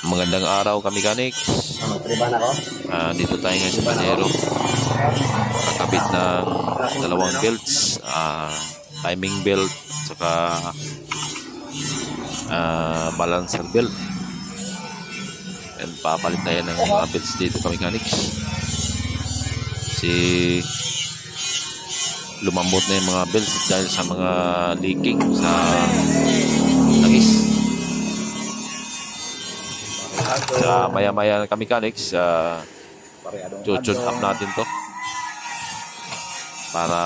Magandang araw kami mechanics. Dito tayo ngayon sa Pajero. Kakabit ng dalawang belts, timing belt saka balancer belt. And papalit tayo ng mga belts dito kami mechanics. Lumambot na yung mga belts dahil sa mga leaking sa langis. Sa maya-maya kami mechanics, tune up natin to para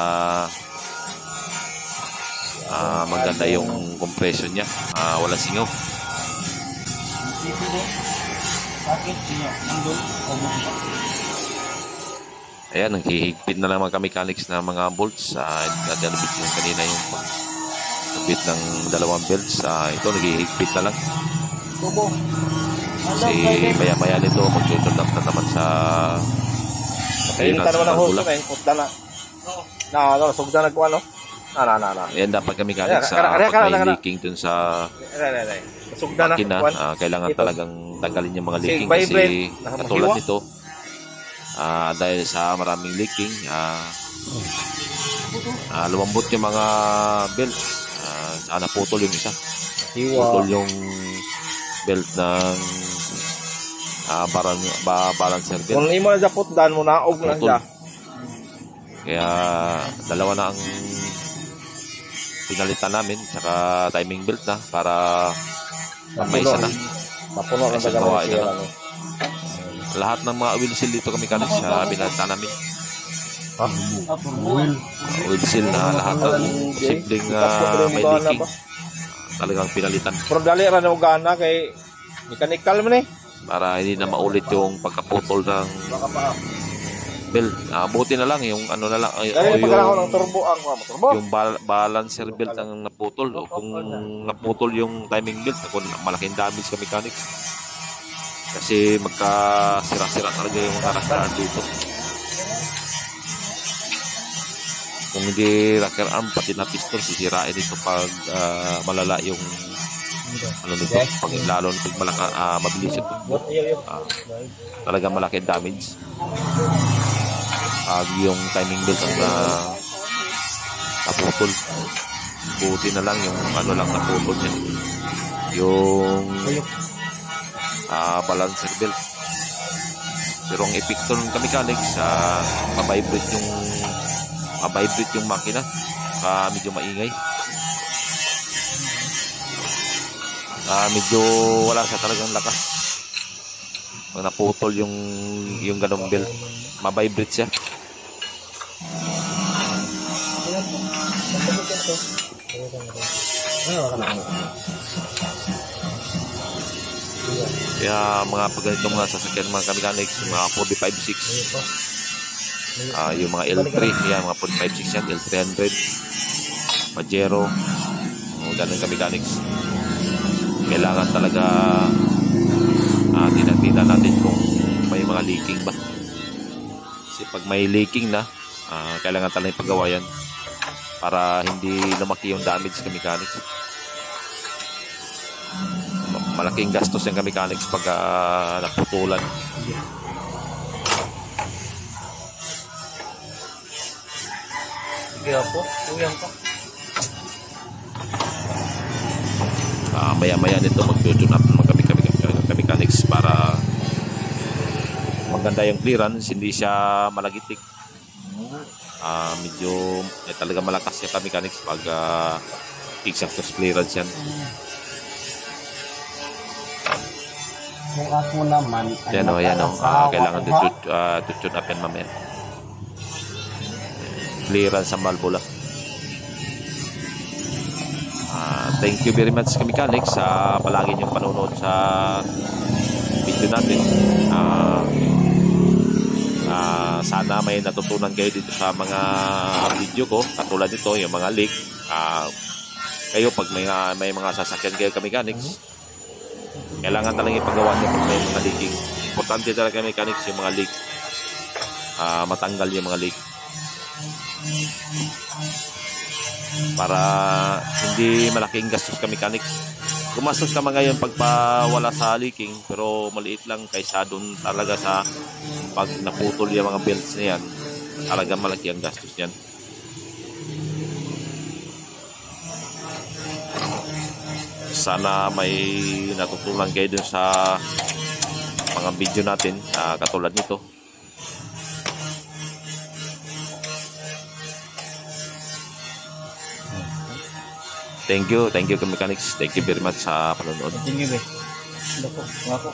maganda yung compression niya, walang singaw. Ayan, naghihigpit na lang mga mechanics na mga bolts. Naganabit yung kanina yung pagbit ng dalawang belts. Ito naghihigpit na lang kasi maya-maya nito mag-tune up na naman sa clearance ng bula. Sugda nagkuha, no? Ayan, dapat kami mechanics pag may leaking dun sa makina, kailangan talagang tanggalin yung mga leaking kasi katulad nito, dahil sa maraming leaking, lumambot yung mga belt, naputol yung isa, putol yung belt ng balancer belt. Kung imo na japot dan mo na og na siya. Kaya dalawa na ang pinalitan namin, saka timing belt na para may isa na. Mapuno na sa gawa ito. Lahat ng mga oil seal dito kami mechanics binalitan namin. Oil seal na lahat ng posibleng may leaking. Talagang pinalitan. Pero dali ra na gana kay mechanical man para hindi na maulit yung pagkaputol ng belt. Buti na lang yung ano na lang yung turbo yung balancer belt ang naputol. Kung naputol yung timing belt, malaking damage kami mechanics. Kasi magkasira-sira talaga yung rocker arm dito. Kung hindi rocker arm, pati na piston sisirain dito pag malala yung ano nito, pag lalo pag mabilis yung tukbo, talagang malaki damage. Yung timing belt ang naputol. Buti na lang yung ano lang naputol niya, yung balancer belt. Pero ang epekto ng mechanics, mabibrate yung makina, medyo maingay. Medyo wala siya talagang lakas. Pag naputol yung ganong belt, mabibrate siya. Kaya mga pagganito mga sasakyan mga mechanics, mga 456, yung mga L3, yan, mga 456 yan, L300, Pajero, ganun mechanics. Kailangan talaga tina natin kung may mga leaking ba. Kasi pag may leaking na, kailangan talaga ipagawa yan para hindi lumaki yung damage sa mechanics. Malaking gastos yung mechanics pag naputulan. Sige po, uyang ka. Maya-maya nito mag-tune up ng mechanics para maganda yung clearance, hindi siya malagitik. Medyo talaga malakas yung mechanics pag exact clearance yan. Kung ako naman yan o, kailangan tune up yan mamaya. Clearance sa valvula. Thank you very much mechanics sa palagi niyong panonood sa video natin. Sana may natutunan kayo dito sa mga video ko, katulad nito yung mga leak. Kayo pag may mga sasakyan kayo mechanics, kailangan talagang ipagawa niyo pag may mga leaking. Importante talaga mechanics yung mga leak, matanggal yung mga leak para hindi malaking gastos mechanics. gumastos ka man ngayon pagpawala sa leaking, pero maliit lang kaysa doon talaga sa pag naputol yung mga belts na yan. Talaga malaki ang gastos niyan. Sana may natutunan kayo dun sa mga video natin katulad nito. Thank you Mechanics. Thank you very much sa panonood. Tingin eh. Dako, ngako.